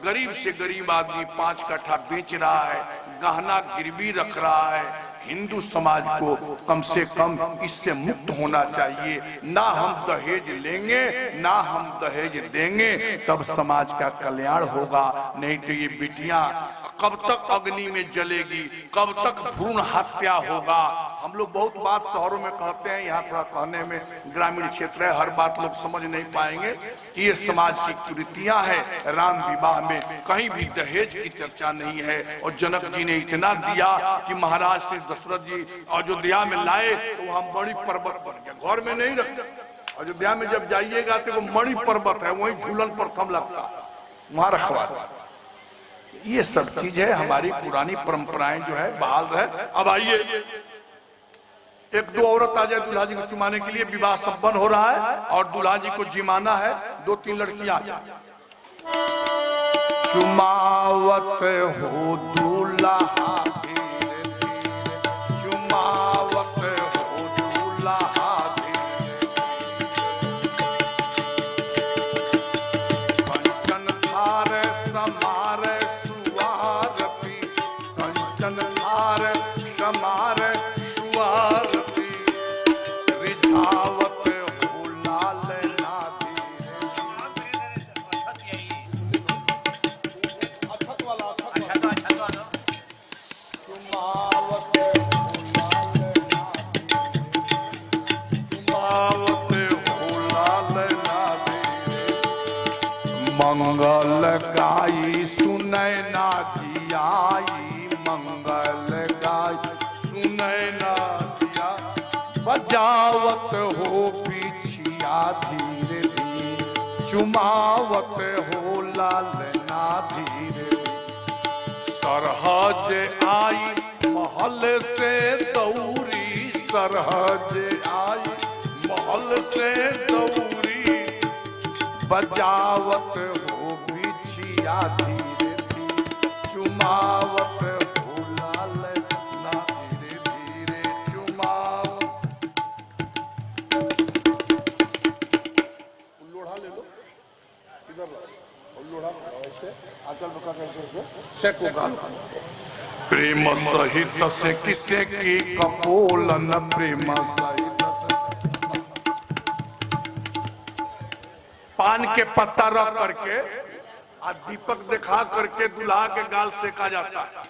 गरीब से गरीब आदमी 5 कट्ठा बेच रहा है, गहना गिरवी रख रहा है। हिंदू समाज को कम से कम इससे मुक्त होना चाहिए। ना हम दहेज लेंगे ना हम दहेज देंगे, तब समाज का कल्याण होगा। नहीं तो ये बिटियां कब तक अग्नि में जलेगी, कब तक भ्रूण हत्या होगा। हम लोग बहुत बात शहरों में कहते हैं, यहाँ थोड़ा कहने में ग्रामीण क्षेत्र है, हर बात लोग समझ नहीं पाएंगे कि ये समाज की कुरीतियां है। राम विवाह में कहीं भी दहेज की चर्चा नहीं है। और जनक जी ने इतना दिया कि महाराज श्री दशरथ जी अयोध्या में लाए तो वहां बड़ी पर्वत बन गया, घर में नहीं रखते। अयोध्या में जब जाइएगा तो वो मणि पर्वत है, वही झूलन प्रथम लगता, वहां रखवा। ये सब चीज है, हमारी पुरानी परंपराएं जो है बहाल रहे। अब आइए, एक दो औरत आ जाए दूल्हा जी को चुमाने के लिए, विवाह संपन्न हो रहा है और दूल्हा जी को जिमाना है। 2-3 लड़कियां चुमावत हो दूल्हा धीरे धीरे, चुमावत हो दूल्हा धीरे, कंचन थार समारे सुवारती, कंचन थार समारे सुवारती, रिझावत हो लाल नादी। मंगल गाई सुनय ना जियाई, मंगल गाई सुनय ना जिया, बजावत हो पिछिया धीरे धीरे, चुमावत हो लालना धीरे धीरे। सरहज आई महल से दौरी, सरहज आई महल से दौरी, बजावत हो बिछिया धीरे धीरे, चुमावत हो लाल ना धीरे धीरे, चुमावत। लोढ़ा ले लो, इधर लोढ़ा ऐसे आंचल बका कैसे से को प्रेम सहित से किसे की कपोलन, प्रेम सहित पान के पत्ता रख करके और दीपक दिखा करके दुल्हा के गाल सेका जाता है।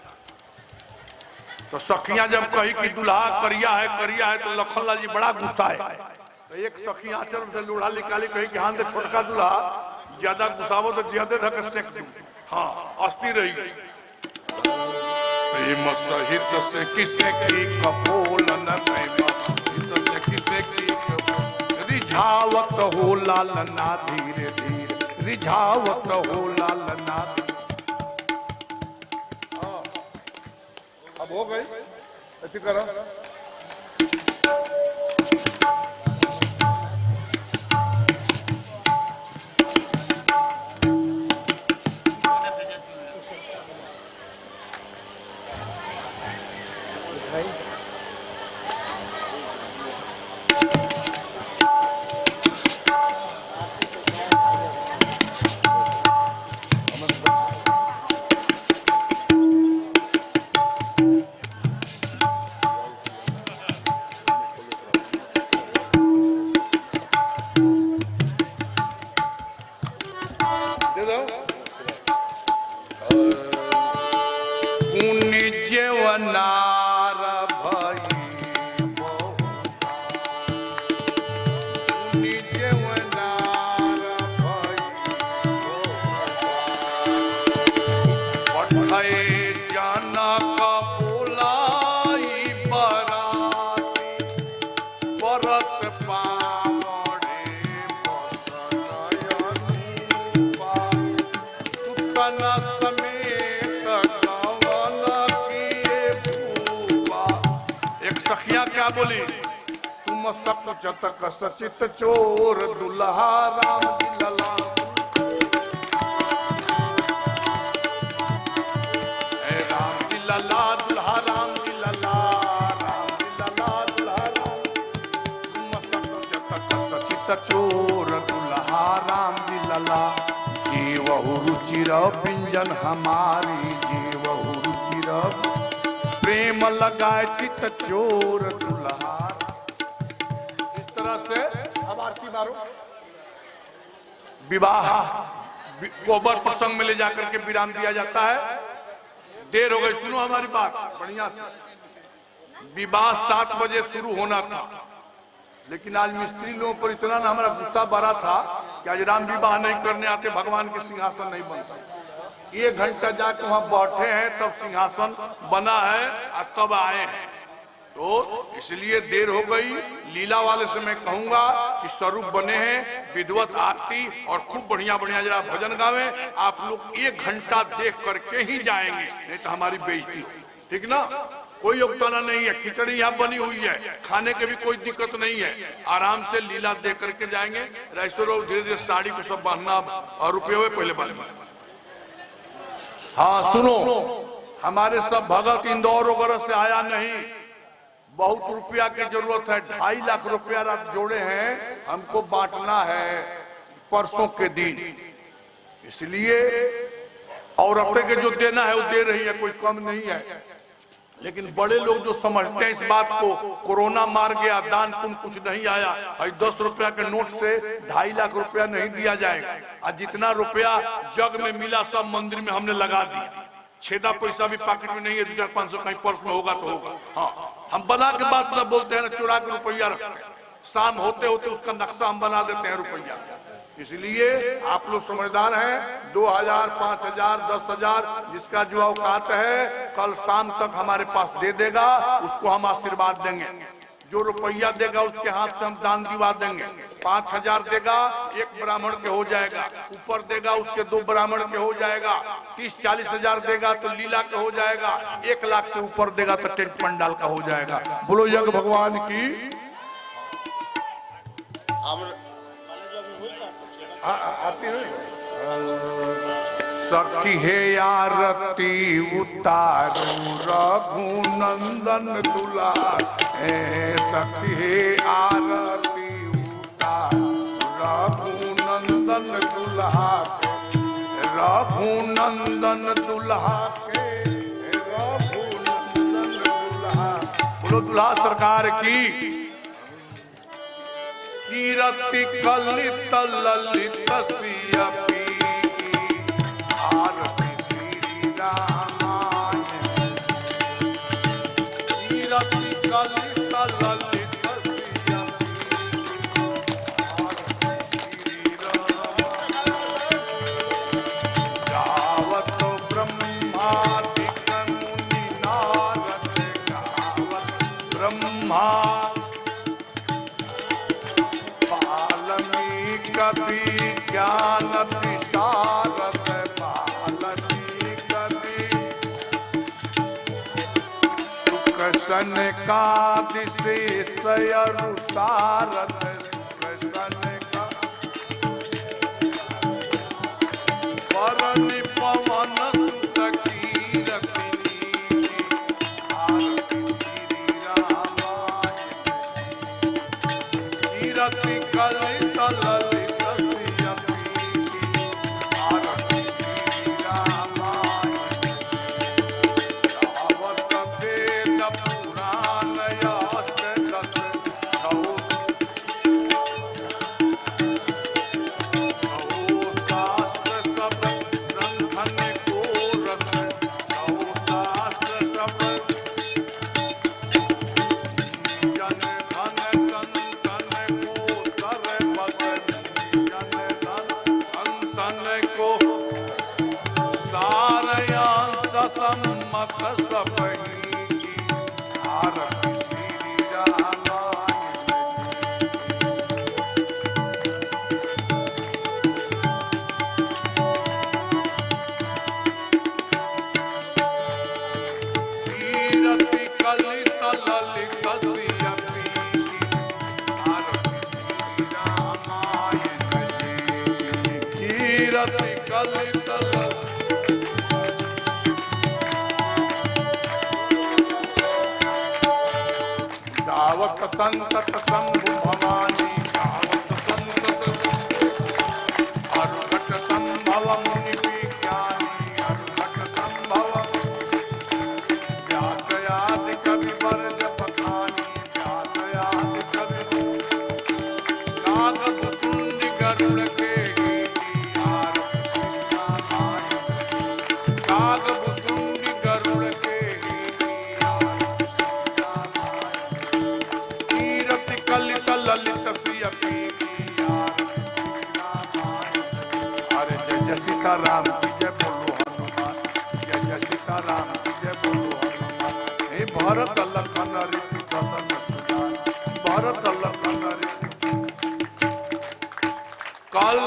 तो सखियां जब कही कि दुल्हा करिया है तो लखन लाल जी बड़ा गुस्सा है। तो एक सखी आंचल से लोढ़ा निकाली, कही कि हाँ तो छोटका दुल्हा ज्यादा गुस्सावो तो ज्यादा धक सेक दूं, हाँ अस्ती रहेगी। प्रेम सहित से किसे की कपोलन, प्रेम सहित से किसे की रिझावत हो लालना धीरे धीरे, रिझावत हो लालना धीरे। अब हो गई ऐसी करो। पुनि जेवनार भई पुनि जेवनार भई पठे जनक बोलाई बराती परत पावड़े बसनयनुपा सुतन समेत गवन किए भूपा। एक सखिया क्या बोली, तुम सकुचतक सचित चोर दुल्हा राम जी लला। हे राम जी लला दुल्हा राम जी लला, राम जी लला दुल्हा राम। तुम सकुचतक सचित चोर दुल्हा राम जी लला। जीवहु रुचिर पिंजन हमारी, जीवहु रुचिर प्रेम लगाए चित चोर दुल्हा। इस तरह से अब आरती मारो। विवाह कोबर प्रसंग में ले जाकर के विराम दिया जाता है। देर हो गई, सुनो हमारी बात बढ़िया से। विवाह 7 बजे शुरू होना था, लेकिन आज मिस्त्री लोगों पर इतना ना हमारा गुस्सा भरा था कि आज राम विवाह नहीं करने आते, भगवान के सिंहासन नहीं बनता। 1 घंटा जाके वहां बैठे हैं, तब सिंहासन बना है और तब आए हैं, तो इसलिए देर हो गई। लीला वाले से मैं कहूंगा कि स्वरूप बने हैं, विधवत आरती और खूब बढ़िया बढ़िया जरा भजन गावे। आप लोग 1 घंटा देख करके ही जाएंगे, नहीं तो हमारी बेइज्जती हो, ठीक ना। कोई योगदाना नहीं है, खिचड़ी यहाँ बनी हुई है, खाने की भी कोई दिक्कत नहीं है। आराम से लीला देख करके जाएंगे। रईसो धीरे धीरे साड़ी को सब बांधना और रुपये हुए पहले बांधना। हाँ सुनो, हमारे सब भगत इंदौर वगैरह से आया नहीं, बहुत रुपया की जरूरत है। 2.5 लाख रुपया रात जोड़े हैं, हमको बांटना है परसों के दिन, इसलिए औरतें के जो देना है वो दे रही है, कोई कम नहीं है। लेकिन बड़े लोग जो समझते हैं इस बात को, कोरोना मार गया, दान पुण्य कुछ नहीं आया, 10 रुपया के नोट से 2.5 लाख रुपया नहीं दिया जाएगा। और जितना रुपया जग में मिला सब मंदिर में हमने लगा दिया। छेदा पैसा भी पॉकेट में नहीं है, 200-500 कहीं पर्स में होगा तो होगा। हाँ, हम बना के बात मतलब बोलते हैं ना, चुरा के रुपया रखते हैं, शाम होते होते उसका नक्शा हम बना देते हैं रुपया। इसलिए आप लोग समझदार हैं। 2000, 5000, 10,000 जिसका जो औकात है कल शाम तक हमारे पास दे देगा, उसको हम आशीर्वाद देंगे। जो रुपया देगा उसके हाथ से हम दान दिवा देंगे। 5000 देगा 1 ब्राह्मण के हो जाएगा, ऊपर देगा उसके 2 ब्राह्मण के हो जाएगा। 30-40 हजार देगा तो लीला के हो जाएगा। 1 लाख से ऊपर देगा तो टेंट पंडाल का हो जाएगा। बोलो यज्ञ भगवान की। आती है सखी हे आरती उतारू रघुनंदन दुलार। सखी हे आरती उतारू रघुनंदन दुलार, रघुनंदन दुल्हा के, रघुनंदन दुल्हा। बोलो दुल्हा सरकार की। कीरति कलित ललित सियपी, आरती श्री रामाय। कीरति कलित ललित सियपी, आरती श्री रामाय। गावत ब्रह्मादिक मुनि नारद, गावत ब्रह्मा कभी ज्ञान विशारद, बालनी कभी सुख सन का दिशेषयरुषारद, सुख सन का वरण पवन सुत कीरतिनी, आरती श्री रामाय। कीरति कलित ललित सियपी, आरती श्री रामाय। गावत वेद पुराण अष्टदश, असम्मत सबही की आरती श्री रामायण कीरति कलित ललित सियपी आरती श्री रामायण जी कीरति कलित दावक संतत शंभु भवानी दावक संतत अरुघट संभव मुनि विज्ञानी अरुघट संभव व्यासयादि कवि वर्ग पठानी व्यासयादि कवि नाग भुसुंड गरुड़ के गीति आरती रामायण नाग भुसुंड गरुड़ के गीति आरती रामायण कीरति कलित ललित सियपी की आरती रामायण अरे जय जय सीताराम की जय बोलो हनुमान जय जय सीताराम की जय बोलो हनुमान हे भरत लखन ऋतु बदन सुजान भरत लखन ऋतु कल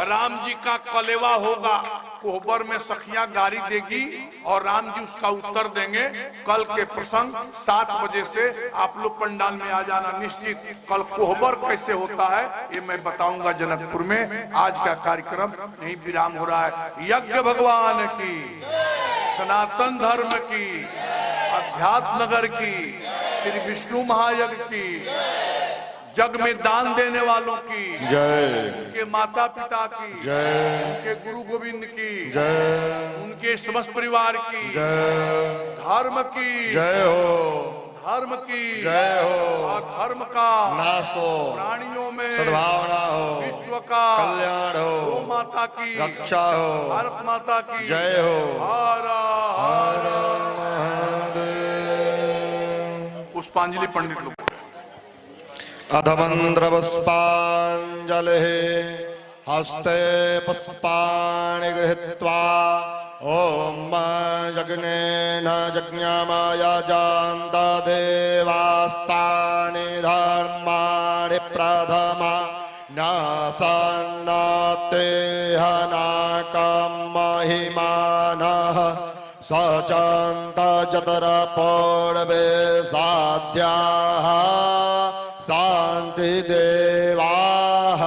राम जी का कलेवा होगा कोहबर में सखियां गारी देगी और राम जी उसका उत्तर देंगे कल के प्रसंग 7 बजे से आप लोग पंडाल में आ जाना निश्चित कल कोहबर कैसे होता है ये मैं बताऊंगा जनकपुर में आज का कार्यक्रम यही विराम हो रहा है यज्ञ भगवान की सनातन धर्म की अध्यात्म नगर की श्री विष्णु महायज्ञ की जग में दान देने वालों की जय उनके माता पिता की जय उनके गुरु गोविंद की जय उनके समस्त परिवार की जय धर्म की जय हो धर्म की जय हो और धर्म का नाश हो प्राणियों में सद्भावना हो विश्व का कल्याण हो गौ माता की रक्षा हो भारत माता की जय हो हर हर महादेव। पुष्पांजलि पंडित लोग अधमन्त्रपुष्पाञ्जलिः हस्ते पुष्पाणि गृहीत्वा ॐ यज्ञेन यज्ञमयजान्त देवास्तानि धर्माणि प्रथमा नासन्नतेह नाकं महिमानः सचन्त जतरपूर्वे साध्याः शांति देवाः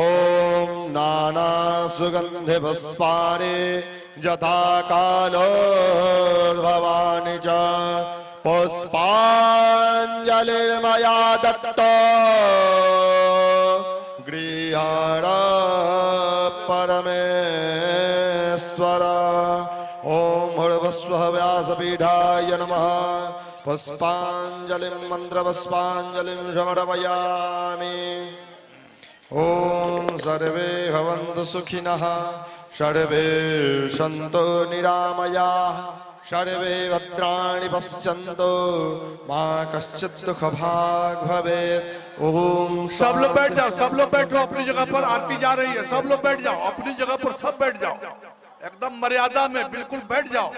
ओम नाना सुगंधि पुष्पाणि यथा कालोद्भवानि च पुष्पाञ्जलिर्मया दत्तो गृहाण परमेश्वर ओम भूर्भुवस्वः व्यासपीठाय नमः पुष्पांजलिं मंत्रपुष्पांजलिं समर्पयामि ओम सर्वे भवन्तु सुखिनः सर्वे सन्तु निरामयाः सर्वे भद्राणि पश्यन्तु मा कश्चित् दुःखभाग् भवेत् ओम सब लोग बैठ जाओ सब लोग बैठो अपनी जगह पर आरती जा रही है सब लोग बैठ जाओ अपनी जगह पर सब बैठ जाओ एकदम मर्यादा में बिल्कुल बैठ जाओ